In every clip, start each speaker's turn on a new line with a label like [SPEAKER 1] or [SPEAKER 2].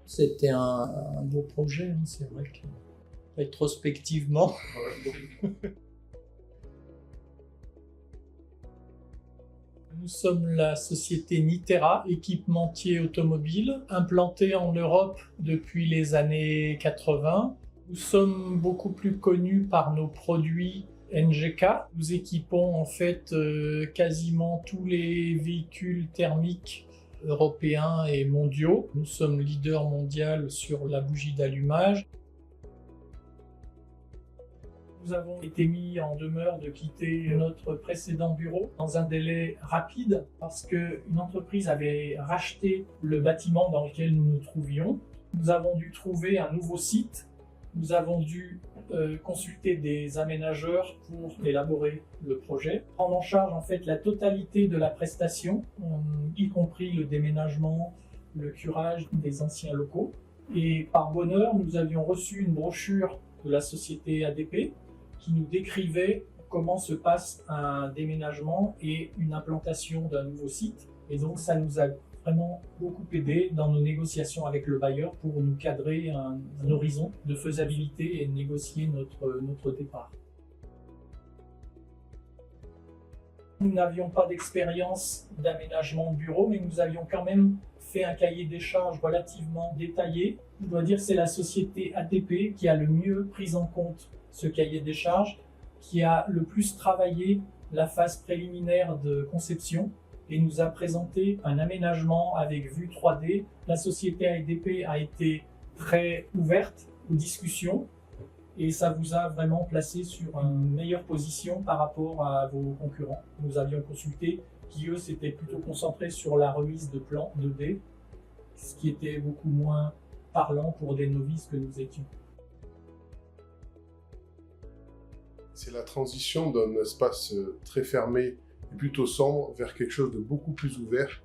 [SPEAKER 1] C'était un beau projet, hein, c'est vrai que rétrospectivement. Nous sommes la société Nitera, équipementier automobile, implantée en Europe depuis les années 80. Nous sommes beaucoup plus connus par nos produits NGK. Nous équipons en fait quasiment tous les véhicules thermiques européens et mondiaux. Nous sommes leader mondial sur la bougie d'allumage. Nous avons été mis en demeure de quitter notre précédent bureau dans un délai rapide parce qu'une entreprise avait racheté le bâtiment dans lequel nous nous trouvions. Nous avons dû trouver un nouveau site. Nous avons dû consulter des aménageurs pour élaborer le projet, prendre en charge en fait la totalité de la prestation, y compris le déménagement, le curage des anciens locaux. Et par bonheur, nous avions reçu une brochure de la société ADP qui nous décrivait comment se passe un déménagement et une implantation d'un nouveau site. Et donc ça nous a vraiment beaucoup aidé dans nos négociations avec le bailleur pour nous cadrer un horizon de faisabilité et négocier notre départ. Nous n'avions pas d'expérience d'aménagement de bureau, mais nous avions quand même fait un cahier des charges relativement détaillé. Je dois dire que c'est la société ATP qui a le mieux pris en compte ce cahier des charges, qui a le plus travaillé la phase préliminaire de conception et nous a présenté un aménagement avec vue 3D. La société ADP a été très ouverte aux discussions et ça vous a vraiment placé sur une meilleure position par rapport à vos concurrents. Nous avions consulté qui, eux, s'étaient plutôt concentrés sur la remise de plans 2D, ce qui était beaucoup moins parlant pour des novices que nous étions.
[SPEAKER 2] C'est la transition d'un espace très fermé et plutôt sombre vers quelque chose de beaucoup plus ouvert,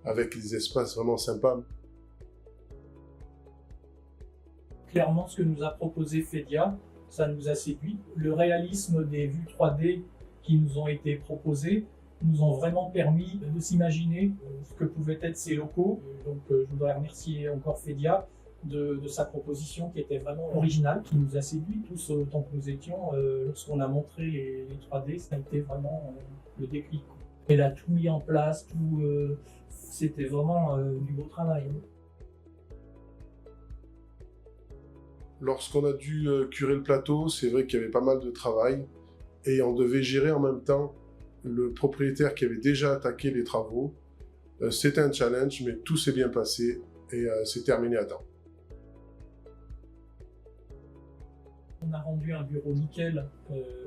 [SPEAKER 2] avec des espaces vraiment sympas.
[SPEAKER 1] Clairement, ce que nous a proposé Fedia, ça nous a séduit. Le réalisme des vues 3D qui nous ont été proposées nous ont vraiment permis de s'imaginer ce que pouvaient être ces locaux. Donc je voudrais remercier encore Fedia de sa proposition qui était vraiment originale, qui nous a séduit tous autant que nous étions. Lorsqu'on a montré les 3D, ça a été vraiment le déclic. Elle a tout mis en place, c'était vraiment du beau travail.
[SPEAKER 2] Lorsqu'on a dû curer le plateau, c'est vrai qu'il y avait pas mal de travail et on devait gérer en même temps le propriétaire qui avait déjà attaqué les travaux. C'était un challenge, mais tout s'est bien passé et c'est terminé à temps.
[SPEAKER 1] On a rendu un bureau nickel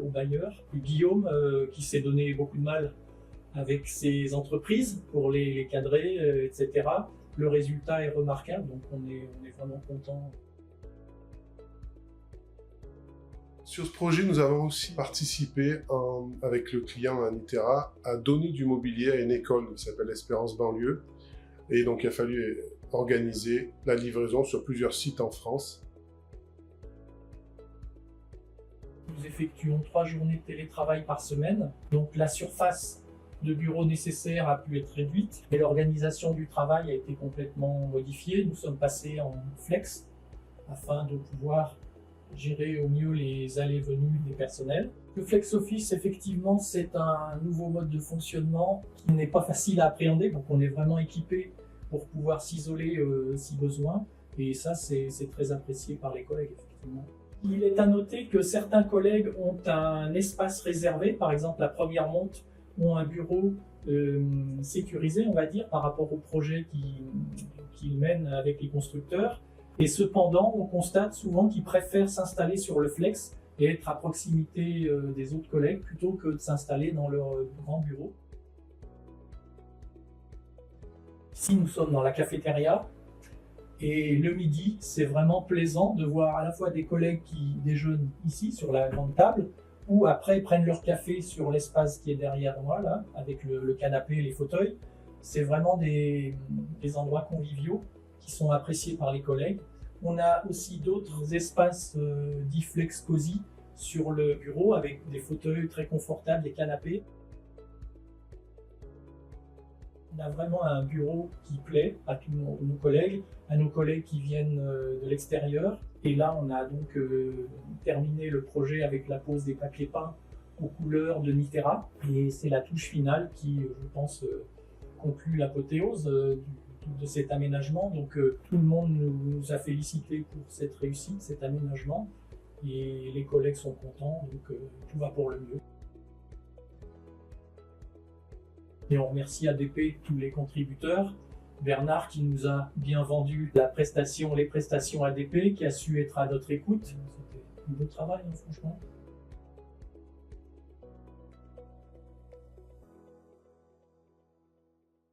[SPEAKER 1] au bailleur. Et Guillaume, qui s'est donné beaucoup de mal avec ses entreprises pour les cadrer, etc. Le résultat est remarquable, donc on est vraiment content.
[SPEAKER 2] Sur ce projet, nous avons aussi participé avec le client Nitera à donner du mobilier à une école qui s'appelle Espérance Banlieue. Et donc il a fallu organiser la livraison sur plusieurs sites en France.
[SPEAKER 1] Nous effectuons 3 journées de télétravail par semaine, donc la surface de bureau nécessaire a pu être réduite, mais l'organisation du travail a été complètement modifiée. Nous sommes passés en flex afin de pouvoir gérer au mieux les allées et venues des personnels. Le flex office, effectivement, c'est un nouveau mode de fonctionnement qui n'est pas facile à appréhender, donc on est vraiment équipé pour pouvoir s'isoler si besoin, et ça c'est très apprécié par les collègues, effectivement. Il est à noter que certains collègues ont un espace réservé, par exemple la première monte ont un bureau sécurisé, on va dire, par rapport au projet qu'ils mènent avec les constructeurs. Et cependant, on constate souvent qu'ils préfèrent s'installer sur le flex et être à proximité des autres collègues plutôt que de s'installer dans leur grand bureau. Ici, nous sommes dans la cafétéria. Et le midi, c'est vraiment plaisant de voir à la fois des collègues qui déjeunent ici, sur la grande table, ou après prennent leur café sur l'espace qui est derrière moi, là, avec le canapé et les fauteuils. C'est vraiment des endroits conviviaux qui sont appréciés par les collègues. On a aussi d'autres espaces dits flex cosy sur le bureau, avec des fauteuils très confortables, des canapés. On a vraiment un bureau qui plaît à tous nos collègues, à nos collègues qui viennent de l'extérieur. Et là, on a donc terminé le projet avec la pose des papiers peints aux couleurs de Nitera. Et c'est la touche finale qui, je pense, conclut l'apothéose de cet aménagement. Donc tout le monde nous a félicité pour cette réussite, cet aménagement. Et les collègues sont contents, donc tout va pour le mieux. Et on remercie ADP, tous les contributeurs. Bernard qui nous a bien vendu les prestations ADP, qui a su être à notre écoute. C'était un beau travail, hein, franchement.